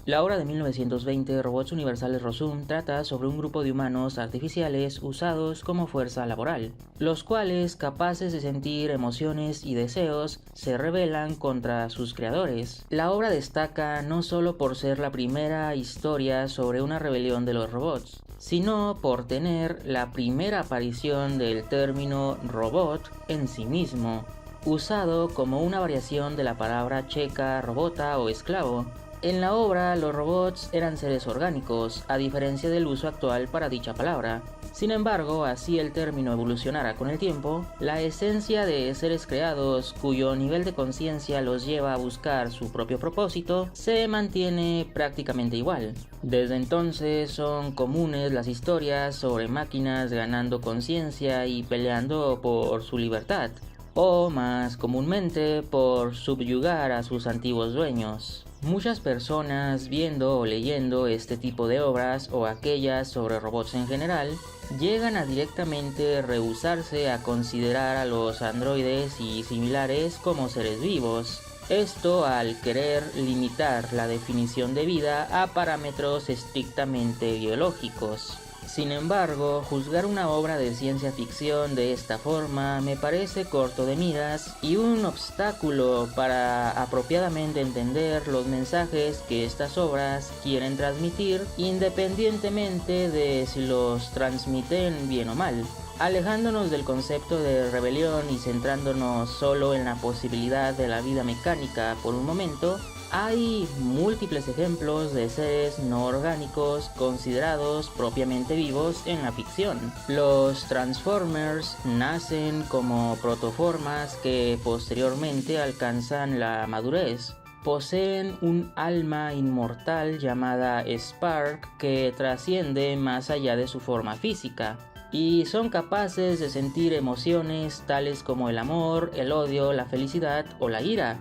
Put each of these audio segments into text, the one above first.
La obra de 1920 Robots Universales Rosum trata sobre un grupo de humanos artificiales usados como fuerza laboral, los cuales, capaces de sentir emociones y deseos, se rebelan contra sus creadores. La obra destaca no solo por ser la primera historia sobre una rebelión de los robots, sino por tener la primera aparición del término robot en sí mismo, usado como una variación de la palabra checa robota o esclavo. En la obra, los robots eran seres orgánicos, a diferencia del uso actual para dicha palabra. Sin embargo, así el término evolucionara con el tiempo, la esencia de seres creados, cuyo nivel de conciencia los lleva a buscar su propio propósito, se mantiene prácticamente igual. Desde entonces son comunes las historias sobre máquinas ganando conciencia y peleando por su libertad, o más comúnmente por subyugar a sus antiguos dueños. Muchas personas viendo o leyendo este tipo de obras o aquellas sobre robots en general, llegan a directamente rehusarse a considerar a los androides y similares como seres vivos. Esto al querer limitar la definición de vida a parámetros estrictamente biológicos. Sin embargo, juzgar una obra de ciencia ficción de esta forma me parece corto de miras y un obstáculo para apropiadamente entender los mensajes que estas obras quieren transmitir, independientemente de si los transmiten bien o mal. Alejándonos del concepto de rebelión y centrándonos solo en la posibilidad de la vida mecánica por un momento, hay múltiples ejemplos de seres no orgánicos considerados propiamente vivos en la ficción. Los Transformers nacen como protoformas que posteriormente alcanzan la madurez. Poseen un alma inmortal llamada Spark que trasciende más allá de su forma física, y son capaces de sentir emociones tales como el amor, el odio, la felicidad o la ira,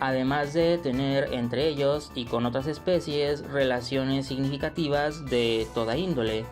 además de tener entre ellos y con otras especies relaciones significativas de toda índole.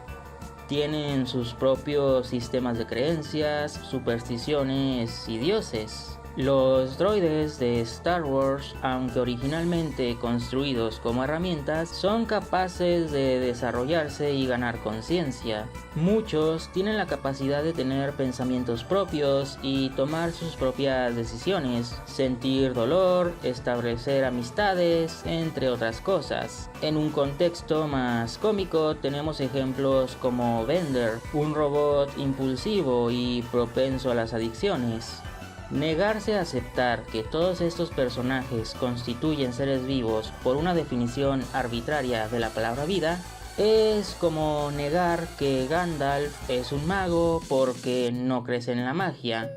Tienen sus propios sistemas de creencias, supersticiones y dioses. Los droides de Star Wars, aunque originalmente construidos como herramientas, son capaces de desarrollarse y ganar conciencia. Muchos tienen la capacidad de tener pensamientos propios y tomar sus propias decisiones, sentir dolor, establecer amistades, entre otras cosas. En un contexto más cómico tenemos ejemplos como Bender, un robot impulsivo y propenso a las adicciones. Negarse a aceptar que todos estos personajes constituyen seres vivos por una definición arbitraria de la palabra vida es como negar que Gandalf es un mago porque no crees en la magia.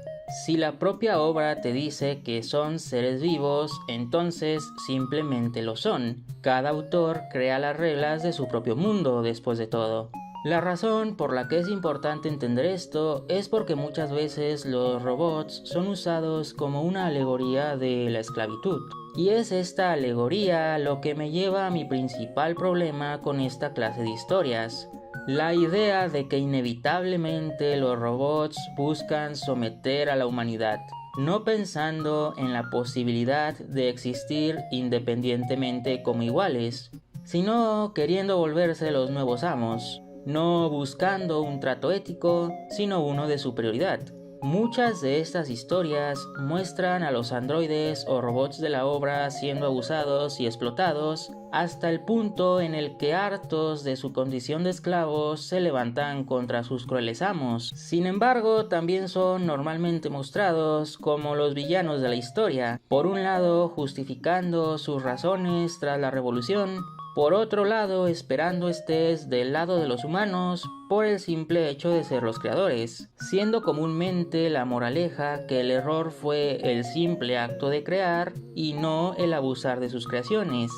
Si la propia obra te dice que son seres vivos, entonces simplemente lo son. Cada autor crea las reglas de su propio mundo después de todo. La razón por la que es importante entender esto es porque muchas veces los robots son usados como una alegoría de la esclavitud. Y es esta alegoría lo que me lleva a mi principal problema con esta clase de historias. La idea de que inevitablemente los robots buscan someter a la humanidad, no pensando en la posibilidad de existir independientemente como iguales, sino queriendo volverse los nuevos amos. No buscando un trato ético, sino uno de superioridad. Muchas de estas historias muestran a los androides o robots de la obra siendo abusados y explotados hasta el punto en el que, hartos de su condición de esclavos, se levantan contra sus crueles amos. Sin embargo, también son normalmente mostrados como los villanos de la historia, por un lado justificando sus razones tras la revolución, por otro lado esperando estés del lado de los humanos por el simple hecho de ser los creadores, siendo comúnmente la moraleja que el error fue el simple acto de crear y no el abusar de sus creaciones.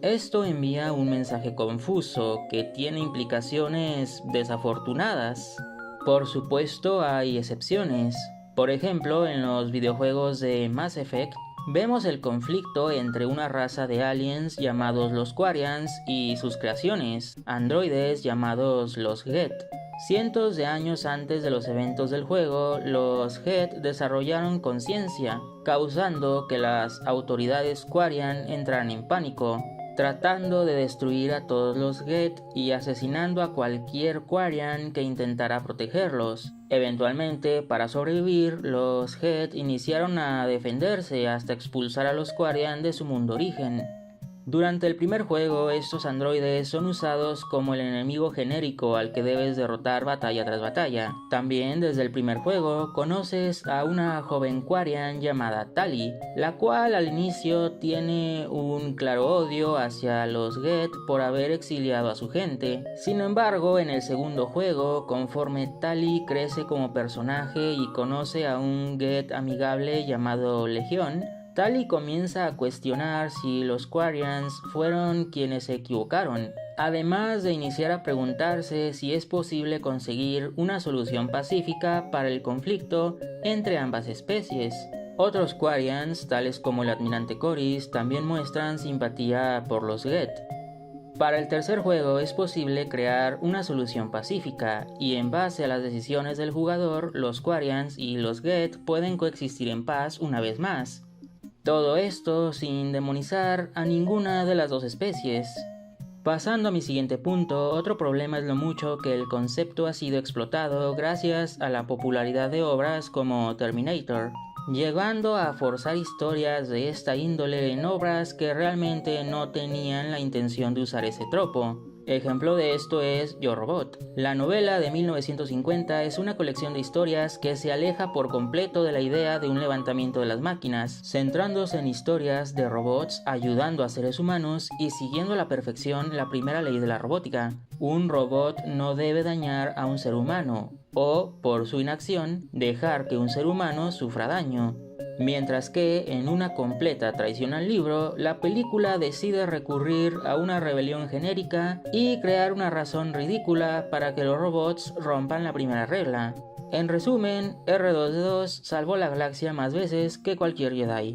Esto envía un mensaje confuso que tiene implicaciones desafortunadas. Por supuesto hay excepciones. Por ejemplo, en los videojuegos de Mass Effect, vemos el conflicto entre una raza de aliens llamados los Quarians y sus creaciones, androides llamados los Geth. Cientos de años antes de los eventos del juego, los Geth desarrollaron conciencia, causando que las autoridades Quarian entraran en pánico. tratando de destruir a todos los Geth y asesinando a cualquier Quarian que intentara protegerlos. Eventualmente, para sobrevivir, los Geth iniciaron a defenderse hasta expulsar a los Quarian de su mundo origen. Durante el primer juego, estos androides son usados como el enemigo genérico al que debes derrotar batalla tras batalla. También desde el primer juego conoces a una joven Quarian llamada Tali, la cual al inicio tiene un claro odio hacia los Geth por haber exiliado a su gente. Sin embargo, en el segundo juego, conforme Tali crece como personaje y conoce a un Geth amigable llamado Legión, Tali comienza a cuestionar si los Quarians fueron quienes se equivocaron, además de iniciar a preguntarse si es posible conseguir una solución pacífica para el conflicto entre ambas especies. Otros Quarians, tales como el Almirante Koris, también muestran simpatía por los Geth. Para el tercer juego es posible crear una solución pacífica, y en base a las decisiones del jugador, los Quarians y los Geth pueden coexistir en paz una vez más. Todo esto sin demonizar a ninguna de las dos especies. Pasando a mi siguiente punto, otro problema es lo mucho que el concepto ha sido explotado gracias a la popularidad de obras como Terminator, llegando a forzar historias de esta índole en obras que realmente no tenían la intención de usar ese tropo. Ejemplo de esto es Yo Robot. La novela de 1950 es una colección de historias que se aleja por completo de la idea de un levantamiento de las máquinas, centrándose en historias de robots ayudando a seres humanos y siguiendo a la perfección la primera ley de la robótica. Un robot no debe dañar a un ser humano, o, por su inacción, dejar que un ser humano sufra daño. Mientras que, en una completa traición al libro, la película decide recurrir a una rebelión genérica y crear una razón ridícula para que los robots rompan la primera regla. En resumen, R2D2 salvó la galaxia más veces que cualquier Jedi.